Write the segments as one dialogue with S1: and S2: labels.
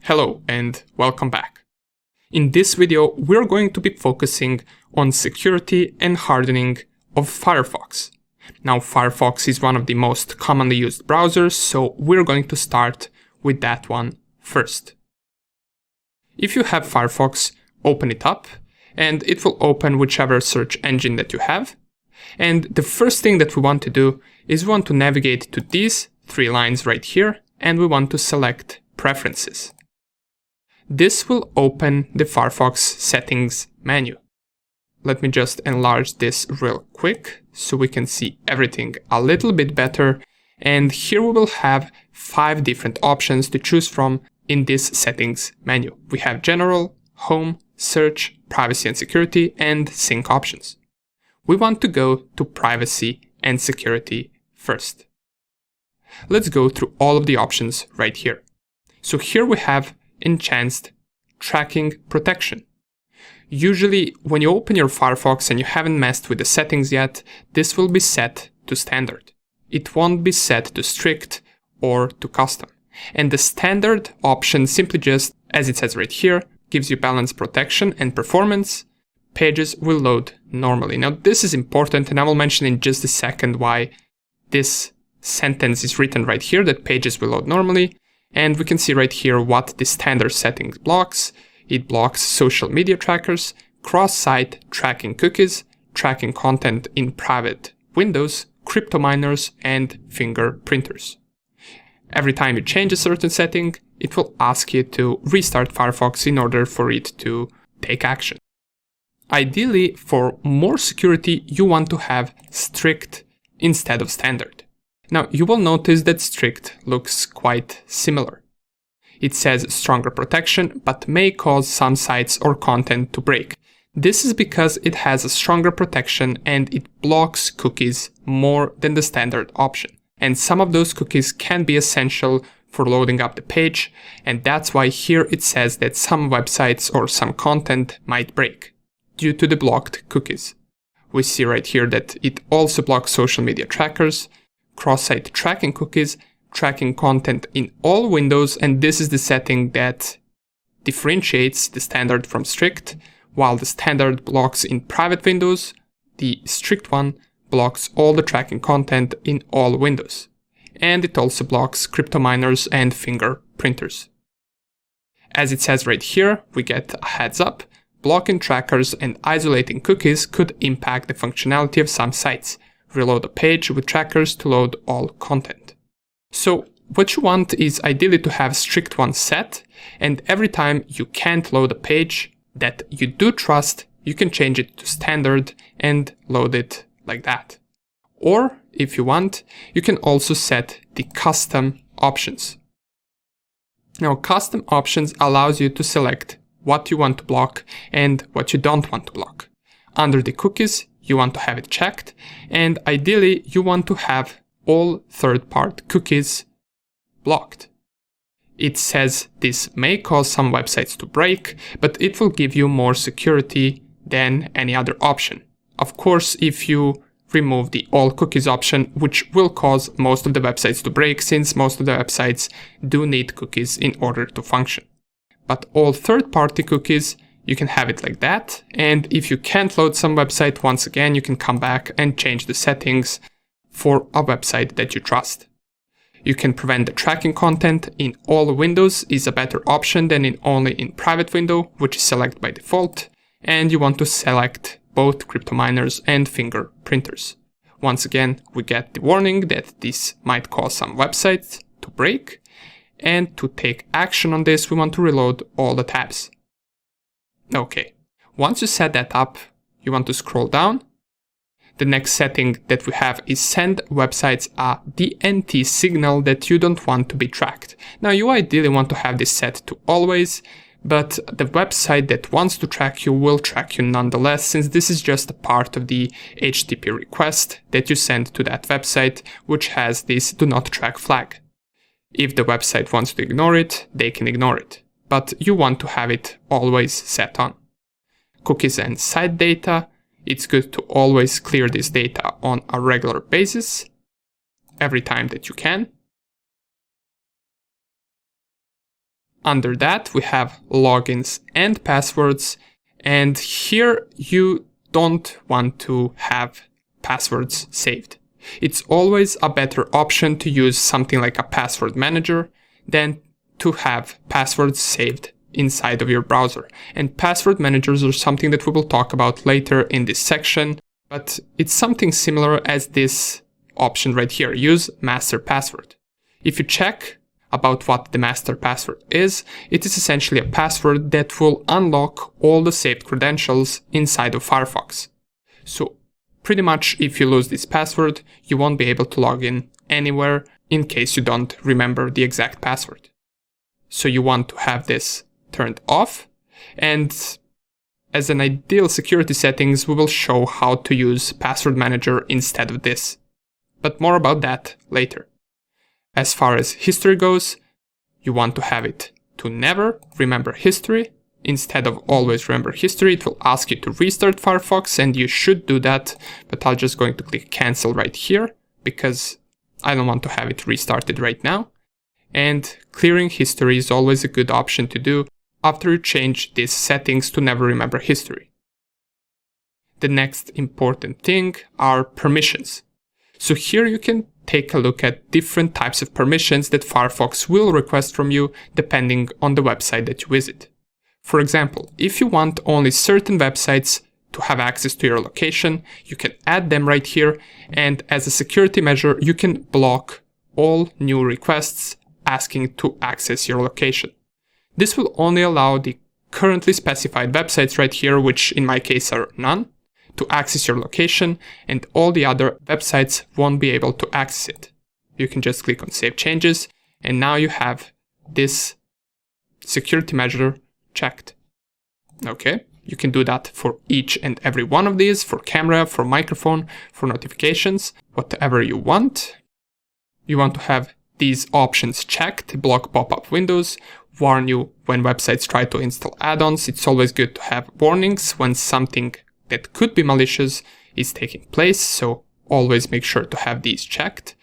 S1: Hello and welcome back. In this video, we're going to be focusing on security and hardening of Firefox. Now, Firefox is one of the most commonly used browsers, so we're going to start with that one first. If you have Firefox, open it up, and it will open whichever search engine that you have. And the first thing that we want to do is we want to navigate to these three lines right here, and we want to select Preferences. This will open the Firefox settings menu. Let me just enlarge this real quick so we can see everything a little bit better. And here we will have 5 different options to choose from in this settings menu. We have General, Home, Search, Privacy and Security, and Sync options. We want to go to Privacy and Security first. Let's go through all of the options right here. So here we have Enhanced Tracking Protection. Usually, when you open your Firefox and you haven't messed with the settings yet, this will be set to standard. It won't be set to strict or to custom. And the standard option simply just, as it says right here, gives you balance protection and performance. Pages will load normally. Now, this is important, and I will mention in just a second why this sentence is written right here, that pages will load normally. And we can see right here what the standard settings blocks. It blocks social media trackers, cross-site tracking cookies, tracking content in private windows, crypto miners, and fingerprinters. Every time you change a certain setting, it will ask you to restart Firefox in order for it to take action. Ideally, for more security, you want to have strict instead of standard. Now, you will notice that strict looks quite similar. It says stronger protection, but may cause some sites or content to break. This is because it has a stronger protection and it blocks cookies more than the standard option. And some of those cookies can be essential for loading up the page, and that's why here it says that some websites or some content might break due to the blocked cookies. We see right here that it also blocks social media trackers, cross-site tracking cookies, tracking content in all windows, and this is the setting that differentiates the standard from strict. While the standard blocks in private windows, the strict one blocks all the tracking content in all windows. And it also blocks crypto miners and fingerprinters. As it says right here, we get a heads up. Blocking trackers and isolating cookies could impact the functionality of some sites. Reload a page with trackers to load all content. So what you want is ideally to have strict one set, and every time you can't load a page that you do trust, you can change it to standard and load it like that. Or if you want, you can also set the custom options. Now, custom options allows you to select what you want to block and what you don't want to block. Under the cookies, you want to have it checked, and ideally you want to have all third-party cookies blocked. It says this may cause some websites to break, but it will give you more security than any other option. Of course, if you remove the all cookies option, which will cause most of the websites to break, since most of the websites do need cookies in order to function. But all third-party cookies, you can have it like that, and if you can't load some website, once again, you can come back and change the settings for a website that you trust. You can prevent the tracking content in all windows is a better option than only in private window, which is selected by default, and you want to select both crypto miners and fingerprinters. Once again, we get the warning that this might cause some websites to break, and to take action on this, we want to reload all the tabs. Okay, once you set that up, you want to scroll down. The next setting that we have is send websites a DNT signal that you don't want to be tracked. Now, you ideally want to have this set to always, but the website that wants to track you will track you nonetheless, since this is just a part of the HTTP request that you send to that website, which has this do not track flag. If the website wants to ignore it, they can ignore it, but you want to have it always set on. Cookies and site data, it's good to always clear this data on a regular basis, every time that you can. Under that, we have logins and passwords. And here you don't want to have passwords saved. It's always a better option to use something like a password manager than to have passwords saved inside of your browser. And password managers are something that we will talk about later in this section, but it's something similar as this option right here, use master password. If you check about what the master password is, it is essentially a password that will unlock all the saved credentials inside of Firefox. So pretty much if you lose this password, you won't be able to log in anywhere in case you don't remember the exact password. So you want to have this turned off, and as an ideal security settings, we will show how to use password manager instead of this. But more about that later. As far as history goes, you want to have it to never remember history. Instead of always remember history, it will ask you to restart Firefox, and you should do that, but I'm just going to click cancel right here because I don't want to have it restarted right now. And clearing history is always a good option to do after you change these settings to never remember history. The next important thing are permissions. So here you can take a look at different types of permissions that Firefox will request from you depending on the website that you visit. For example, if you want only certain websites to have access to your location, you can add them right here, and as a security measure, you can block all new requests asking to access your location. This will only allow the currently specified websites right here, which in my case are none, to access your location, and all the other websites won't be able to access it. You can just click on Save Changes, and now you have this security measure checked. Okay, you can do that for each and every one of these, for camera, for microphone, for notifications, whatever you want. You want to have these options checked, block pop-up windows, warn you when websites try to install add-ons. It's always good to have warnings when something that could be malicious is taking place, so always make sure to have these checked.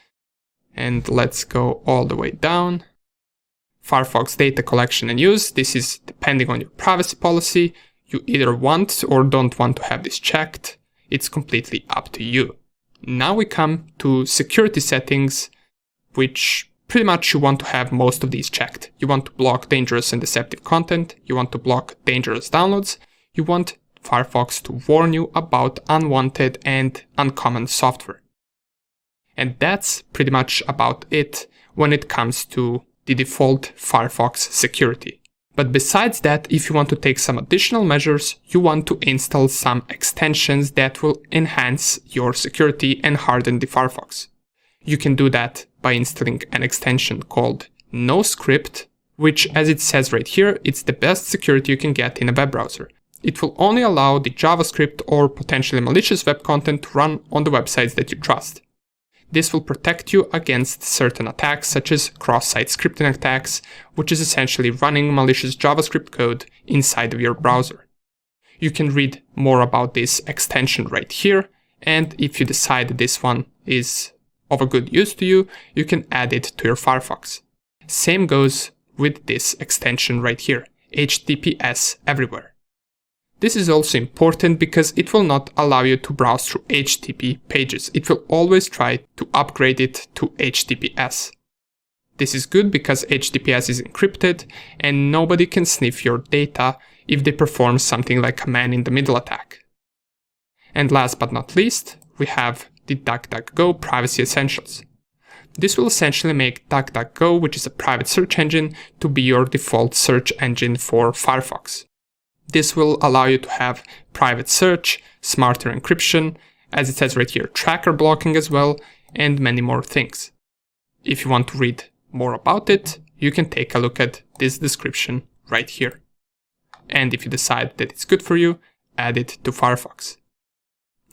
S1: And let's go all the way down. Firefox data collection and use. This is depending on your privacy policy. You either want or don't want to have this checked. It's completely up to you. Now we come to security settings, which pretty much you want to have most of these checked. You want to block dangerous and deceptive content. You want to block dangerous downloads. You want Firefox to warn you about unwanted and uncommon software. And that's pretty much about it when it comes to the default Firefox security. But besides that, if you want to take some additional measures, you want to install some extensions that will enhance your security and harden the Firefox. You can do that by installing an extension called NoScript, which, as it says right here, it's the best security you can get in a web browser. It will only allow the JavaScript or potentially malicious web content to run on the websites that you trust. This will protect you against certain attacks such as cross-site scripting attacks, which is essentially running malicious JavaScript code inside of your browser. You can read more about this extension right here, and if you decide that this one is of a good use to you, you can add it to your Firefox. Same goes with this extension right here, HTTPS everywhere. This is also important because it will not allow you to browse through HTTP pages. It will always try to upgrade it to HTTPS. This is good because HTTPS is encrypted and nobody can sniff your data if they perform something like a man-in-the-middle attack. And last but not least, we have the DuckDuckGo Privacy Essentials. This will essentially make DuckDuckGo, which is a private search engine, to be your default search engine for Firefox. This will allow you to have private search, smarter encryption, as it says right here, tracker blocking as well, and many more things. If you want to read more about it, you can take a look at this description right here. And if you decide that it's good for you, add it to Firefox.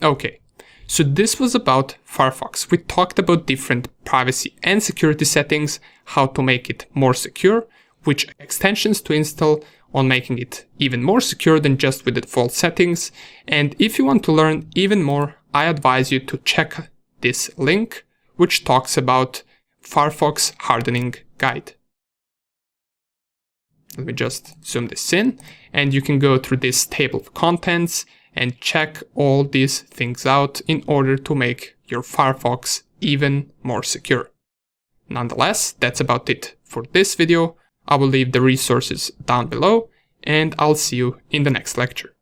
S1: Okay, so this was about Firefox. We talked about different privacy and security settings, how to make it more secure, which extensions to install, on making it even more secure than just with the default settings. And if you want to learn even more, I advise you to check this link, which talks about Firefox Hardening Guide. Let me just zoom this in, and you can go through this table of contents and check all these things out in order to make your Firefox even more secure. Nonetheless, that's about it for this video. I will leave the resources down below, and I'll see you in the next lecture.